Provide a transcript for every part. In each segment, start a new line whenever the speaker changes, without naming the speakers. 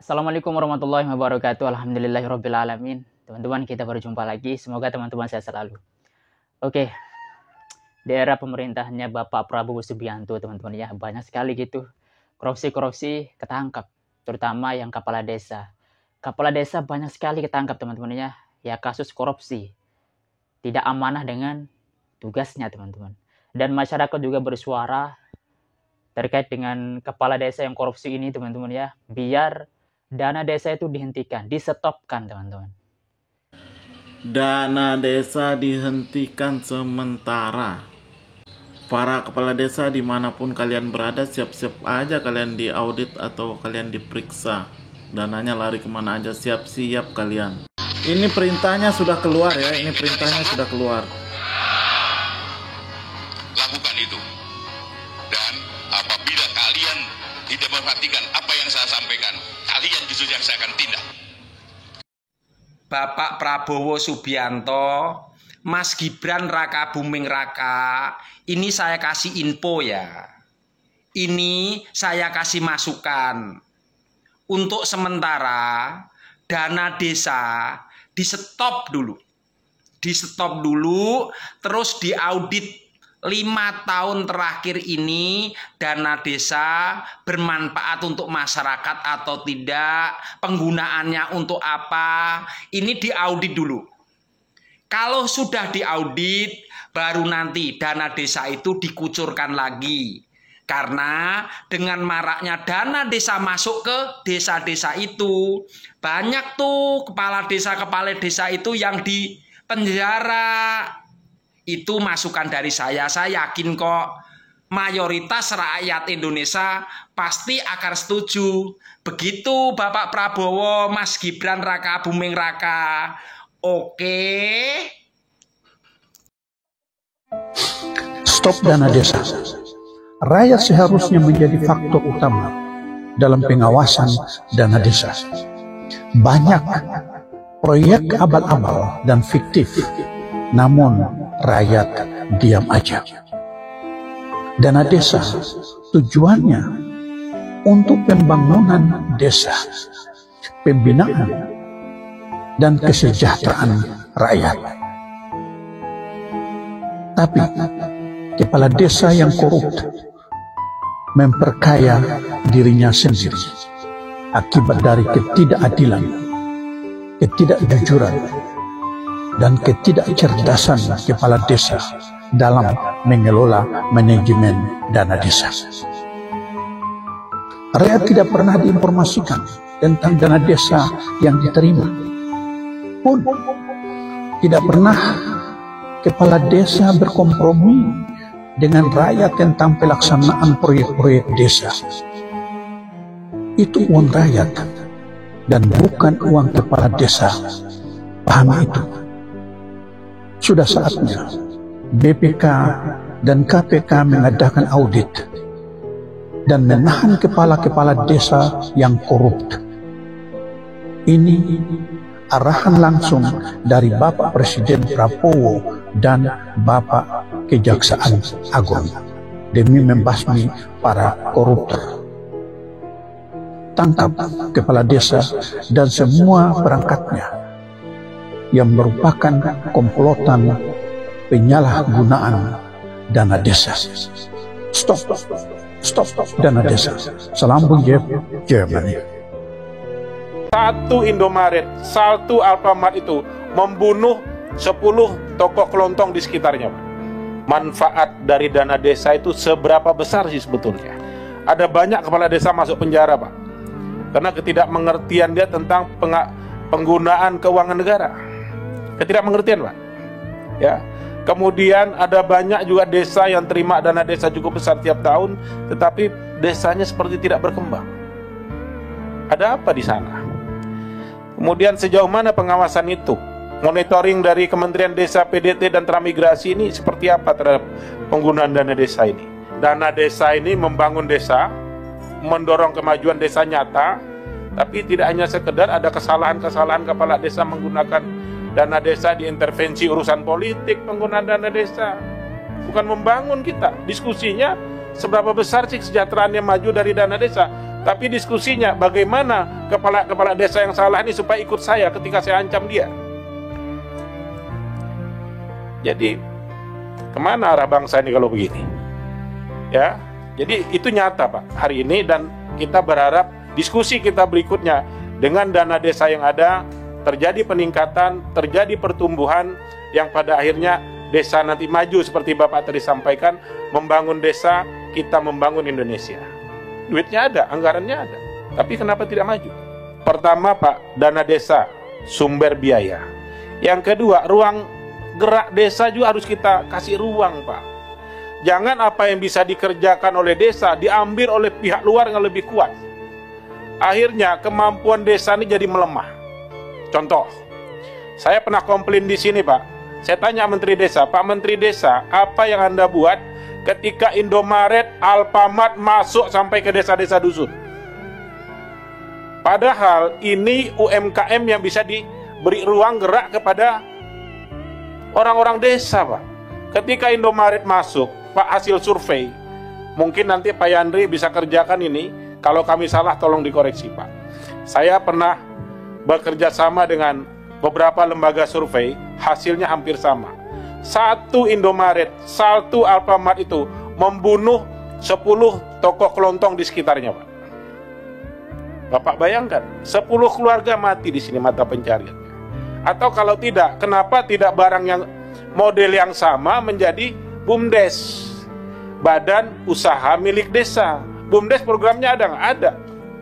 Assalamualaikum warahmatullahi wabarakatuh. Alhamdulillahirrabbilalamin. Teman-teman, kita berjumpa lagi. Semoga teman-teman sehat selalu. Oke, di era pemerintahannya Bapak Prabowo Subianto, teman-teman ya, banyak sekali gitu korupsi ketangkap, terutama yang kepala desa. Kepala desa banyak sekali ketangkap, teman-teman ya. Ya, kasus korupsi. Tidak amanah dengan tugasnya, teman-teman. Dan masyarakat juga bersuara terkait dengan kepala desa yang korupsi ini, teman-teman ya. Biar dana desa itu dihentikan, disetopkan, teman-teman.
Dana desa dihentikan sementara. Para kepala desa dimanapun kalian berada, siap-siap aja kalian diaudit atau kalian diperiksa. Dananya lari kemana aja, siap-siap kalian. Ini perintahnya sudah keluar ya, ini perintahnya sudah keluar.
Lakukan itu. Dan apabila kalian tidak memperhatikan apa yang saya sampaikan, kalian justru yang saya akan tindak.
Bapak Prabowo Subianto, Mas Gibran Raka Buming Raka, ini saya kasih info ya. Ini saya kasih masukan. Untuk sementara dana desa di stop dulu. Di stop dulu, terus diaudit 5 tahun terakhir ini dana desa bermanfaat untuk masyarakat atau tidak, penggunaannya untuk apa, ini diaudit dulu. Kalau sudah diaudit, baru nanti dana desa itu dikucurkan lagi. Karena dengan maraknya dana desa masuk ke desa-desa itu, banyak tuh kepala desa itu yang di penjara. Itu masukan dari saya yakin kok mayoritas rakyat Indonesia pasti akan setuju. Begitu Bapak Prabowo, Mas Gibran Raka Buming Raka. Oke.
Stop dana desa. Rakyat seharusnya menjadi faktor utama dalam pengawasan dana desa. Banyak proyek abal-abal dan fiktif, namun rakyat diam aja. Dana desa tujuannya untuk pembangunan desa, pembinaan, dan kesejahteraan rakyat. Tapi kepala desa yang korup memperkaya dirinya sendiri akibat dari ketidakadilan, ketidakjujuran, dan ketidakcerdasan kepala desa dalam mengelola manajemen dana desa. Rakyat tidak pernah diinformasikan tentang dana desa yang diterima. Pun tidak pernah kepala desa berkompromi dengan rakyat tentang pelaksanaan proyek-proyek desa. Itu uang rakyat dan bukan uang kepala desa. Pahami itu. Sudah saatnya BPK dan KPK mengadakan audit dan menahan kepala-kepala desa yang korup. Ini arahan langsung dari Bapak Presiden Prabowo dan Bapak Kejaksaan Agung demi membasmi para koruptor. Tangkap kepala desa dan semua perangkatnya yang merupakan komplotan penyalahgunaan dana desa. Stop dana desa. Salam Bung Jeff, Germany.
Satu Indomaret, satu Alfamart itu membunuh 10 toko kelontong di sekitarnya, Pak. Manfaat dari dana desa itu seberapa besar sih sebetulnya? Ada banyak kepala desa masuk penjara, Pak, karena ketidakmengertian dia tentang penggunaan keuangan negara. Ketidakmengertian, Pak. Ya. Kemudian ada banyak juga desa yang terima dana desa cukup besar tiap tahun, tetapi desanya seperti tidak berkembang. Ada apa di sana? Kemudian sejauh mana pengawasan itu? Monitoring dari Kementerian Desa, PDT, dan Transmigrasi ini seperti apa terhadap penggunaan dana desa ini? Dana desa ini membangun desa, mendorong kemajuan desa nyata, tapi tidak hanya sekedar ada kesalahan-kesalahan kepala desa menggunakan dana desa diintervensi urusan politik penggunaan dana desa. Bukan membangun kita. Diskusinya seberapa besar sih kesejahteraan yang maju dari dana desa? Tapi diskusinya bagaimana kepala desa yang salah ini supaya ikut saya ketika saya ancam dia. Jadi kemana arah bangsa ini kalau begini? Ya, jadi itu nyata Pak hari ini, dan kita berharap diskusi kita berikutnya dengan dana desa yang ada terjadi peningkatan, terjadi pertumbuhan yang pada akhirnya desa nanti maju seperti Bapak tadi sampaikan, membangun desa, kita membangun Indonesia. Duitnya ada, anggarannya ada, tapi kenapa tidak maju? Pertama Pak, dana desa, sumber biaya. Yang kedua, ruang gerak desa juga harus kita kasih ruang Pak. Jangan apa yang bisa dikerjakan oleh desa diambil oleh pihak luar yang lebih kuat. Akhirnya kemampuan desa ini jadi melemah. Contoh, saya pernah komplain di sini Pak. Saya tanya Menteri Desa, Pak Menteri Desa, apa yang Anda buat ketika Indomaret, Alfamart masuk sampai ke desa-desa dusun? Padahal ini UMKM yang bisa diberi ruang gerak kepada orang-orang desa Pak. Ketika Indomaret masuk, Pak, hasil survei, mungkin nanti Pak Yandri bisa kerjakan ini. Kalau kami salah tolong dikoreksi Pak. Saya pernah bekerja sama dengan beberapa lembaga survei, hasilnya hampir sama. Satu Indomaret, satu Alfamart itu membunuh 10 toko kelontong di sekitarnya Pak. Bapak bayangkan, 10 keluarga mati di sini mata pencariannya. Atau kalau tidak, kenapa tidak barang yang model yang sama menjadi BUMDes, badan usaha milik desa? BUMDes programnya ada nggak?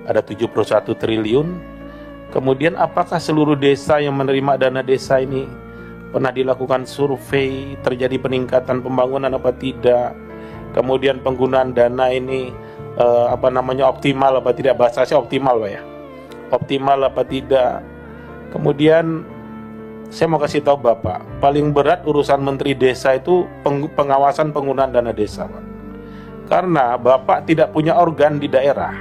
Ada 71 triliun. Kemudian apakah seluruh desa yang menerima dana desa ini pernah dilakukan survei, terjadi peningkatan pembangunan apa tidak? Kemudian penggunaan dana ini optimal apa tidak? Bahasa saya optimal Pak ya. Optimal apa tidak? Kemudian saya mau kasih tahu Bapak, paling berat urusan Menteri Desa itu pengawasan penggunaan dana desa Pak. Karena Bapak tidak punya organ di daerah.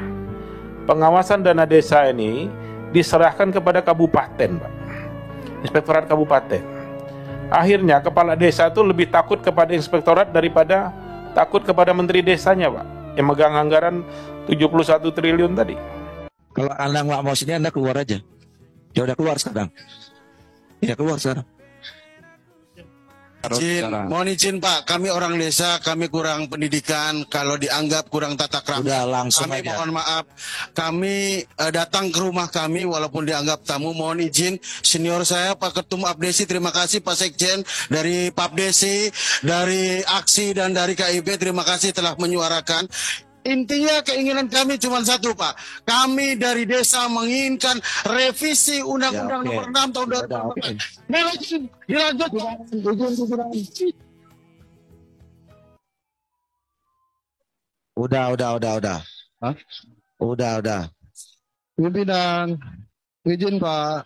Pengawasan dana desa ini diserahkan kepada kabupaten Pak, inspektorat kabupaten. Akhirnya kepala desa itu lebih takut kepada inspektorat daripada takut kepada menteri desanya Pak, yang megang anggaran 71 triliun tadi.
Kalau Anda nggak mau sini, Anda keluar aja. Ya udah keluar sekarang. Ya keluar sekarang.
Mohon izin Pak, kami orang desa, kami kurang pendidikan, kalau dianggap kurang tata krama.
Udah langsung
kami
aja.
mohon maaf, kami datang ke rumah kami walaupun dianggap tamu. Mohon izin senior saya Pak Ketum Abdesi, terima kasih Pak Sekjen dari Papdesi, dari Aksi dan dari KIB, terima kasih telah menyuarakan. Intinya keinginan kami cuma satu Pak, kami dari desa menginginkan revisi Undang-Undang Nomor 6 tahun 2014. Dilanjut.
Udah. Hah? Udah.
Pimpinan, izin Pak.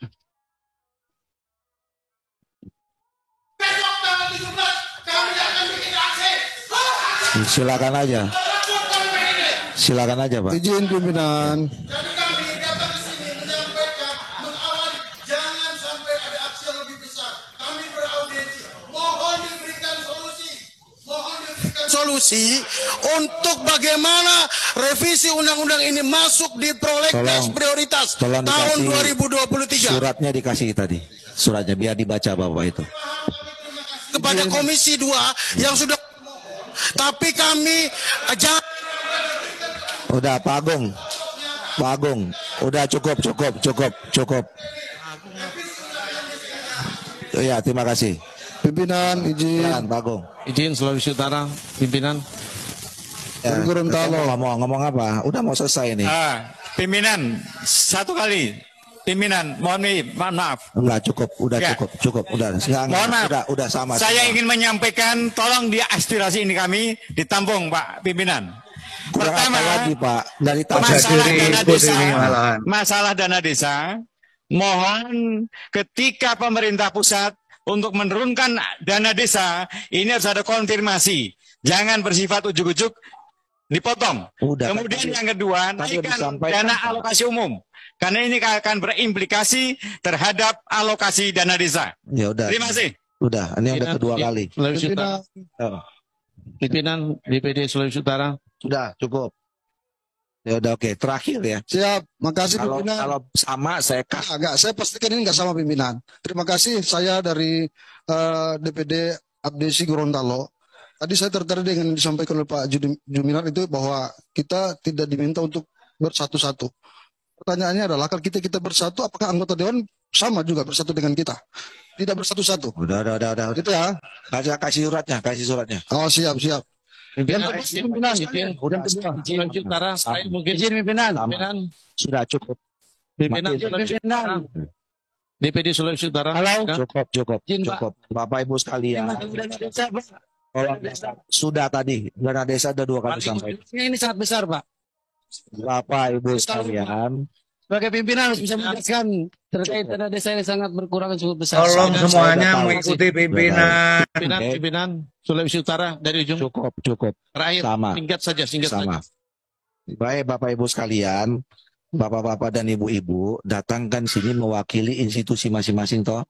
Silakan aja. Silakan aja Pak.
Izin pimpinan.
Jadi kami datang ke sini menyampaikan, mengawali, jangan sampai ada aksi yang lebih besar. Kami beraudiensi, mohon diberikan solusi untuk bagaimana revisi undang-undang ini masuk di prolegnas prioritas tahun 2023.
Suratnya dikasih tadi. Suratnya biar dibaca Bapak itu.
Kepada Komisi 2 yang sudah, tapi kami jangan.
Udah Pak Agung, udah cukup. Ya, terima kasih.
Pimpinan izin.
Pak Agung.
Izin Sulawesi Utara, pimpinan.
Ya, ngomong apa? Udah mau selesai nih.
Pimpinan, satu kali. Pimpinan, mohon maaf.
Enggak cukup, udah.
Mohon maaf.
Udah sama.
Saya ingin menyampaikan, tolong di aspirasi ini kami ditampung Pak Pimpinan. Pertama,
lagi Pak, dari
masalah dana desa, mohon ketika pemerintah pusat untuk menurunkan dana desa, ini harus ada konfirmasi. Jangan bersifat ujuk-ujuk dipotong. Kemudian yang kedua, naikkan dana alokasi umum. Karena ini akan berimplikasi terhadap alokasi dana desa.
Ya udah.
Terima kasih.
Udah, ini udah kedua kali.
Pimpinan DPD Sulawesi Utara.
Sudah, cukup. Ya udah oke, terakhir ya.
Siap, makasih
Kalau
pimpinan.
kalau sama saya
Agak, saya pastikan ini nggak sama pimpinan. Terima kasih, saya dari DPD Abdesi Gorontalo. Tadi saya tertarik dengan yang disampaikan oleh Pak Jumilar itu bahwa kita tidak diminta untuk bersatu-satu. Pertanyaannya adalah kalau kita bersatu, apakah anggota dewan sama juga bersatu dengan kita? Tidak bersatu-satu.
udah.
Gitu ya.
Kasih suratnya.
Oh, siap.
Pimpinan,
Pimpinan.
Sulawesi Utara, saya mungkin pimpinan.
Sudah cukup.
Pimpinan Sulawesi Utara. DPD Sulawesi Utara.
Cukup. Bapak Ibu sekalian. Sudah tadi, dana desa ada 2 kali sampai.
Ini sangat besar, Pak.
Bapak Ibu sekalian,
Sebagai pimpinan harus bisa menjelaskan terkait dana desa yang sangat berkurang cukup besar.
tolong semuanya mengikuti pimpinan.
Pimpinan Sulawesi Utara dari ujung.
Cukup.
Terakhir,
Sama.
singkat saja.
Baik Bapak Ibu sekalian, Bapak-bapak dan Ibu-ibu, datangkan sini mewakili institusi masing-masing toh.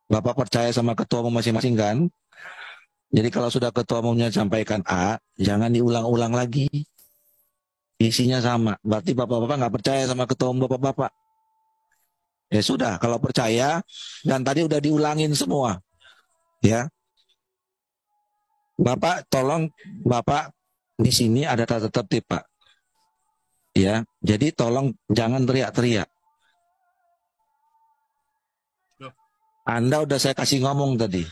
Bapak percaya sama ketua umum masing-masing kan? Jadi kalau sudah ketua umumnya sampaikan A, jangan diulang-ulang lagi. Isinya sama. Berarti bapak-bapak nggak percaya sama ketua umum bapak-bapak. Ya sudah, kalau percaya, dan tadi udah diulangin semua. Ya. Bapak, tolong, Bapak, di sini ada tata tertib, Pak. Ya, jadi tolong jangan teriak-teriak. Anda udah saya kasih ngomong tadi.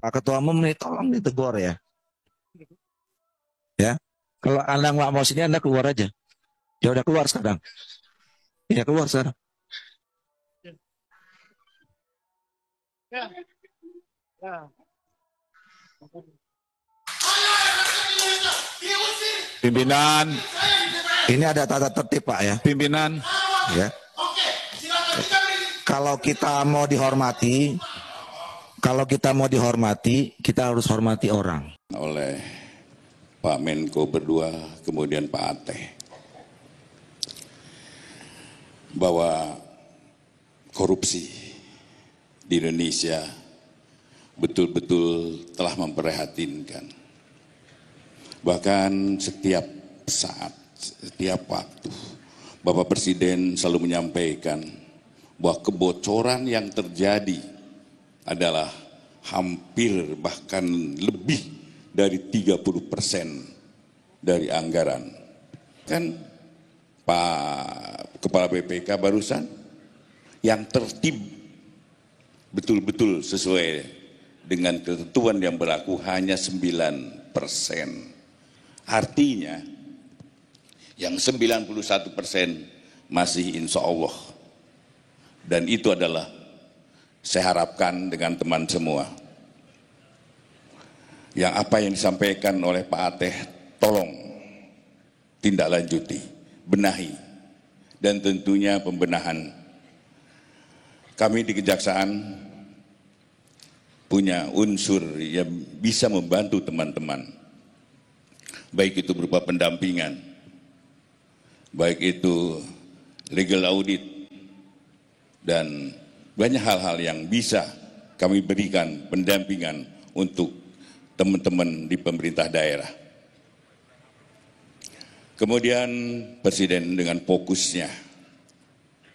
Pak Ketua Umum nih tolong ditegur ya. Ya. Kalau Anda nggak mau sini Anda keluar aja. Ya udah keluar sekarang. Ya keluar sekarang.
Pimpinan,
ini ada tata tertib Pak ya.
Pimpinan.
Ya. Kalau kita mau dihormati, kita harus hormati orang.
Oleh Pak Menko berdua, kemudian Pak Ateh, bahwa korupsi di Indonesia betul-betul telah memprihatinkan. Bahkan setiap saat, setiap waktu, Bapak Presiden selalu menyampaikan bahwa kebocoran yang terjadi adalah hampir bahkan lebih dari 30% dari anggaran. Kan Pak Kepala BPK barusan yang tertib betul-betul sesuai dengan ketentuan yang berlaku hanya 9%. Artinya yang 91% masih insya Allah. Dan itu adalah saya harapkan dengan teman semua. Yang apa yang disampaikan oleh Pak Ateh, tolong tindak lanjuti, benahi. Dan tentunya pembenahan. Kami di Kejaksaan punya unsur yang bisa membantu teman-teman. Baik itu berupa pendampingan, baik itu legal audit, dan banyak hal-hal yang bisa kami berikan pendampingan untuk teman-teman di pemerintah daerah. Kemudian Presiden dengan fokusnya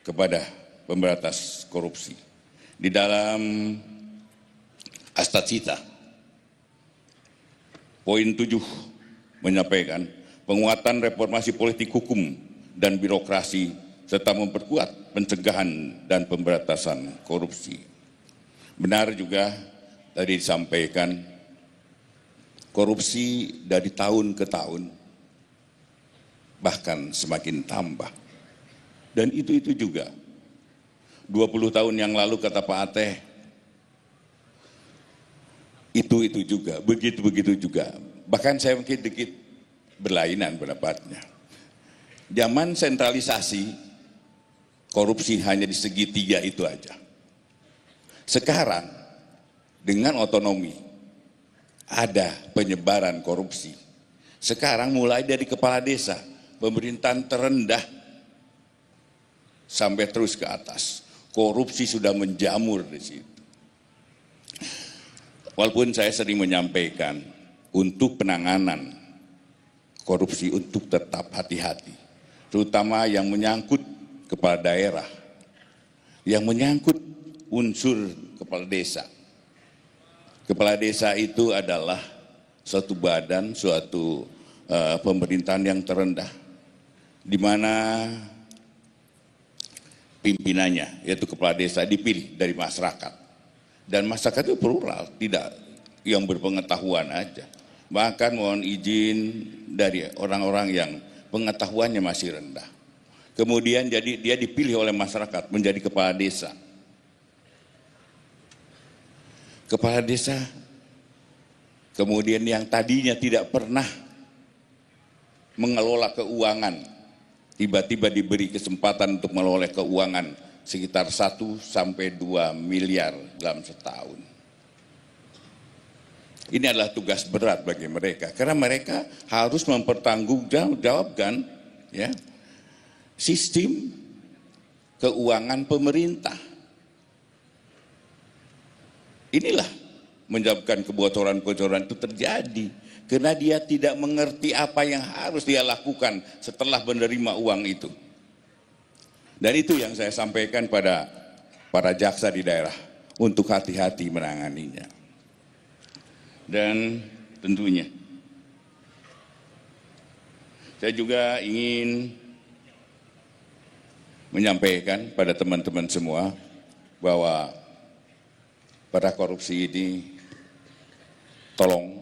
kepada pemberantas korupsi. Di dalam Astacita, poin 7 menyampaikan penguatan reformasi politik hukum dan birokrasi serta memperkuat pencegahan dan pemberantasan korupsi. Benar juga tadi disampaikan korupsi dari tahun ke tahun bahkan semakin tambah. Dan itu juga 20 tahun yang lalu kata Pak Ateh itu juga, begitu juga. Bahkan saya mungkin sedikit berlainan pendapatnya. Zaman sentralisasi, korupsi hanya di segitiga itu aja. Sekarang, dengan otonomi, ada penyebaran korupsi. Sekarang mulai dari kepala desa, pemerintahan terendah, sampai terus ke atas. Korupsi sudah menjamur di situ. walaupun saya sering menyampaikan untuk penanganan korupsi untuk tetap hati-hati, terutama yang menyangkut kepala daerah, yang menyangkut unsur kepala desa. Kepala desa itu adalah suatu badan, suatu pemerintahan yang terendah, di mana pimpinannya, yaitu kepala desa, dipilih dari masyarakat. Dan masyarakat itu plural, tidak yang berpengetahuan aja. Bahkan mohon izin dari orang-orang yang pengetahuannya masih rendah. Kemudian jadi dia dipilih oleh masyarakat menjadi kepala desa. Kepala desa kemudian yang tadinya tidak pernah mengelola keuangan, tiba-tiba diberi kesempatan untuk mengelola keuangan sekitar 1 sampai 2 miliar dalam setahun. Ini adalah tugas berat bagi mereka, karena mereka harus mempertanggungjawabkan ya, sistem keuangan pemerintah. Inilah menyebabkan kebocoran-kebocoran itu terjadi, karena dia tidak mengerti apa yang harus dia lakukan setelah menerima uang itu. Dan itu yang saya sampaikan pada para jaksa di daerah, untuk hati-hati menanganinya. Dan tentunya saya juga ingin menyampaikan pada teman-teman semua bahwa pada korupsi ini tolong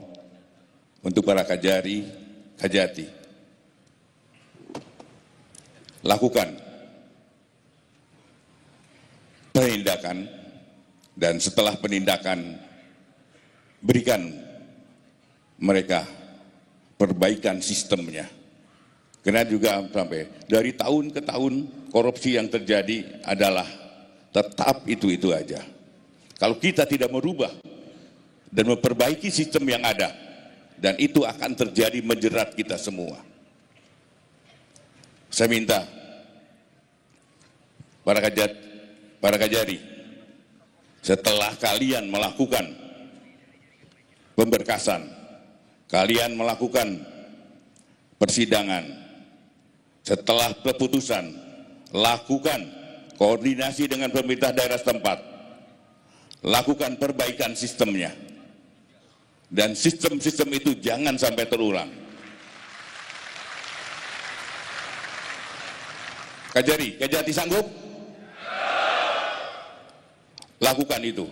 untuk para kajari, kajati, lakukan penindakan, dan setelah penindakan berikan mereka perbaikan sistemnya. Karena juga sampai dari tahun ke tahun korupsi yang terjadi adalah tetap itu-itu aja. Kalau kita tidak merubah dan memperbaiki sistem yang ada, dan itu akan terjadi menjerat kita semua. Saya minta para kajari, setelah kalian melakukan pemberkasan, kalian melakukan persidangan, setelah keputusan, lakukan koordinasi dengan pemerintah daerah setempat, lakukan perbaikan sistemnya, dan sistem-sistem itu jangan sampai terulang. Kajari, kajati sanggup? Lakukan itu.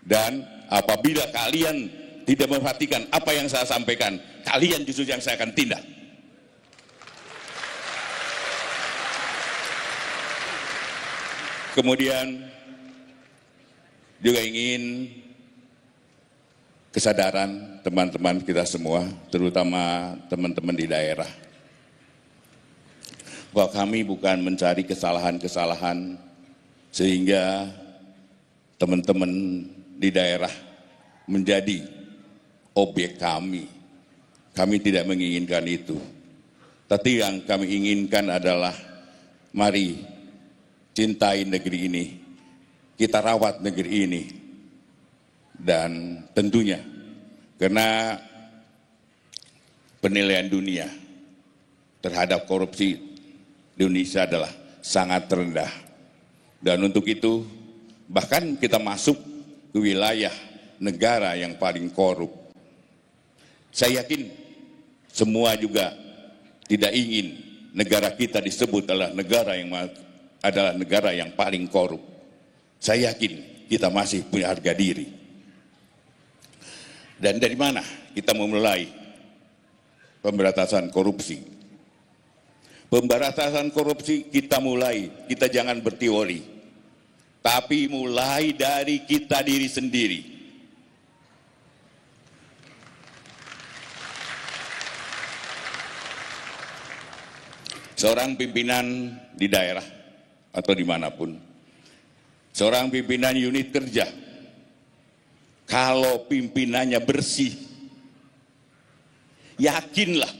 Dan apabila kalian tidak memperhatikan apa yang saya sampaikan, kalian justru yang saya akan tindak. Kemudian juga ingin kesadaran teman-teman kita semua, terutama teman-teman di daerah, bahwa kami bukan mencari kesalahan-kesalahan sehingga teman-teman di daerah menjadi objek kami. Kami tidak menginginkan itu. Tapi yang kami inginkan adalah mari cintai negeri ini, kita rawat negeri ini. Dan tentunya karena penilaian dunia terhadap korupsi di Indonesia adalah sangat rendah. Dan untuk itu bahkan kita masuk ke wilayah negara yang paling korup. Saya yakin semua juga tidak ingin negara kita disebut adalah negara yang paling korup. Saya yakin kita masih punya harga diri. Dan dari mana kita memulai pemberantasan korupsi? Pemberantasan korupsi kita jangan berteori, tapi mulai dari kita diri sendiri. Seorang pimpinan di daerah atau dimanapun, seorang pimpinan unit kerja, kalau pimpinannya bersih, yakinlah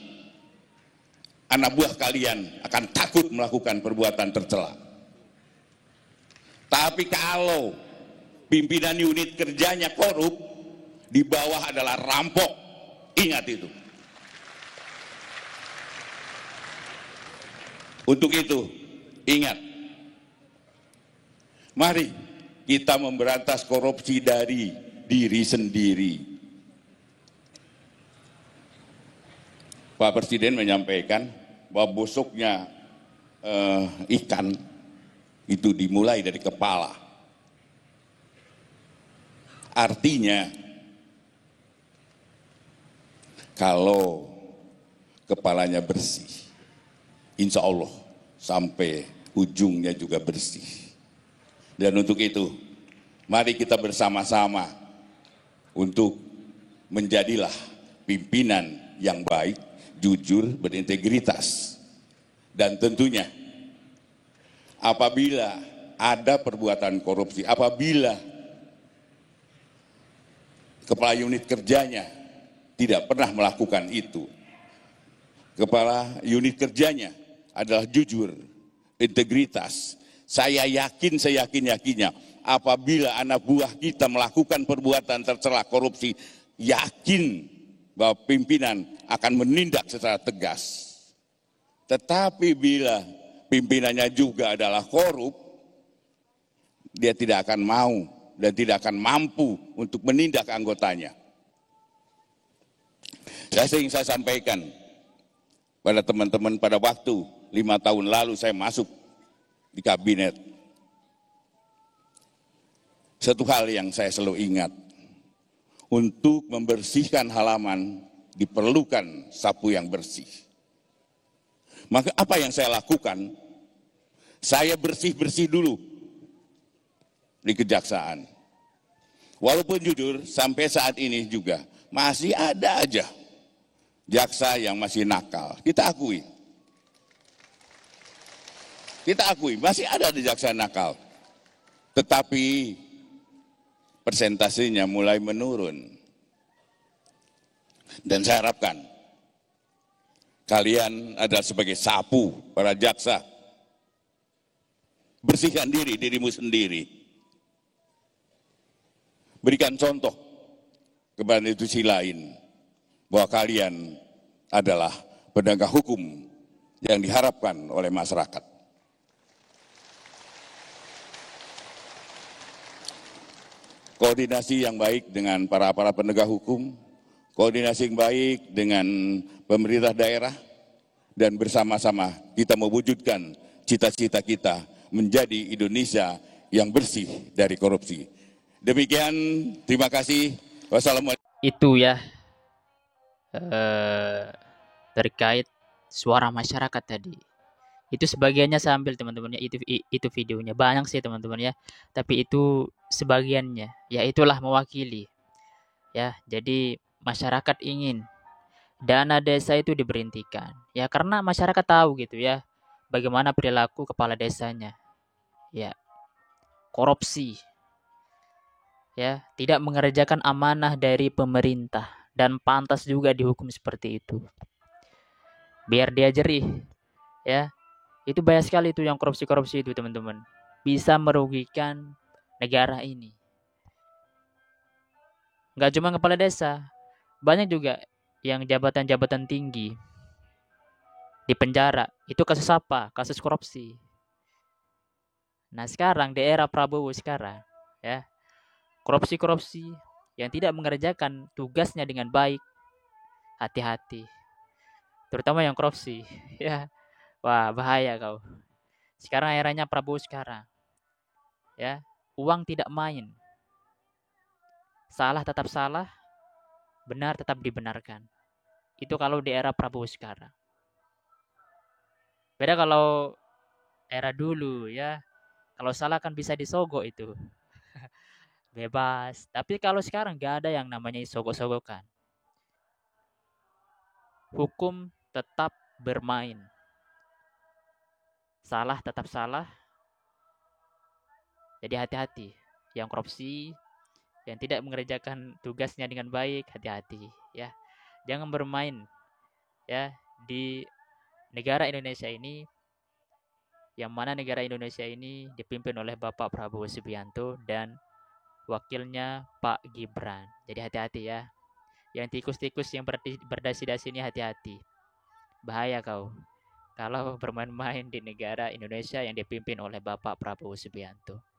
anak buah kalian akan takut melakukan perbuatan tercela. Tapi kalau pimpinan unit kerjanya korup, di bawah adalah rampok. Ingat itu. Untuk itu, ingat, mari kita memberantas korupsi dari diri sendiri. Pak Presiden menyampaikan bahwa busuknya ikan itu dimulai dari kepala. Artinya, kalau kepalanya bersih, insya Allah sampai ujungnya juga bersih. Dan untuk itu, mari kita bersama-sama untuk menjadilah pimpinan yang baik, jujur, berintegritas. Dan tentunya apabila ada perbuatan korupsi, apabila kepala unit kerjanya tidak pernah melakukan itu, kepala unit kerjanya adalah jujur, integritas, saya yakin-yakinnya apabila anak buah kita melakukan perbuatan tercela korupsi, yakin bahwa pimpinan akan menindak secara tegas. Tetapi bila pimpinannya juga adalah korup, dia tidak akan mau dan tidak akan mampu untuk menindak anggotanya. Saya sering sampaikan pada teman-teman pada waktu 5 tahun lalu saya masuk di kabinet. Satu hal yang saya selalu ingat, untuk membersihkan halaman diperlukan sapu yang bersih. Maka apa yang saya lakukan? Saya bersih-bersih dulu di kejaksaan. Walaupun jujur sampai saat ini juga masih ada aja jaksa yang masih nakal. Kita akui. Kita akui masih ada di jaksa nakal. Tetapi persentasenya mulai menurun. Dan saya harapkan kalian adalah sebagai sapu para jaksa. Bersihkan dirimu sendiri. Berikan contoh kepada institusi lain bahwa kalian adalah penegak hukum yang diharapkan oleh masyarakat. Koordinasi yang baik dengan para penegak hukum, koordinasi yang baik dengan pemerintah daerah, dan bersama-sama kita mewujudkan cita-cita kita menjadi Indonesia yang bersih dari korupsi. Demikian, terima kasih. Wassalamualaikum.
Itu ya terkait suara masyarakat tadi. Itu sebagiannya saya ambil teman-teman ya, itu videonya banyak sih teman-teman ya, tapi itu sebagiannya ya, itulah mewakili ya. Jadi masyarakat ingin dana desa itu diberhentikan ya, karena masyarakat tahu gitu ya bagaimana perilaku kepala desanya ya, korupsi ya, tidak mengerjakan amanah dari pemerintah, dan pantas juga dihukum seperti itu biar dia jerih ya. Itu banyak sekali itu yang korupsi-korupsi itu teman-teman, bisa merugikan negara ini. Nggak cuma kepala desa, banyak juga yang jabatan-jabatan tinggi di penjara. Itu kasus apa? Kasus korupsi. Nah sekarang di era Prabowo sekarang ya, korupsi-korupsi yang tidak mengerjakan tugasnya dengan baik, hati-hati. Terutama yang korupsi ya. Wah, bahaya kau. Sekarang eranya Prabowo sekarang. Ya, uang tidak main. Salah tetap salah, benar tetap dibenarkan. Itu kalau di era Prabowo sekarang. Beda kalau era dulu ya. Kalau salah kan bisa disogok itu. Bebas. Tapi kalau sekarang gak ada yang namanya sogok-sogokan. Hukum tetap bermain. Salah tetap salah. Jadi hati-hati. Yang korupsi, yang tidak mengerjakan tugasnya dengan baik, hati-hati ya. Jangan bermain ya di negara Indonesia ini, yang mana negara Indonesia ini dipimpin oleh Bapak Prabowo Subianto dan wakilnya Pak Gibran. Jadi hati-hati ya. Yang tikus-tikus yang berdasi-dasi ini hati-hati. Bahaya kau kalau bermain-main di negara Indonesia yang dipimpin oleh Bapak Prabowo Subianto.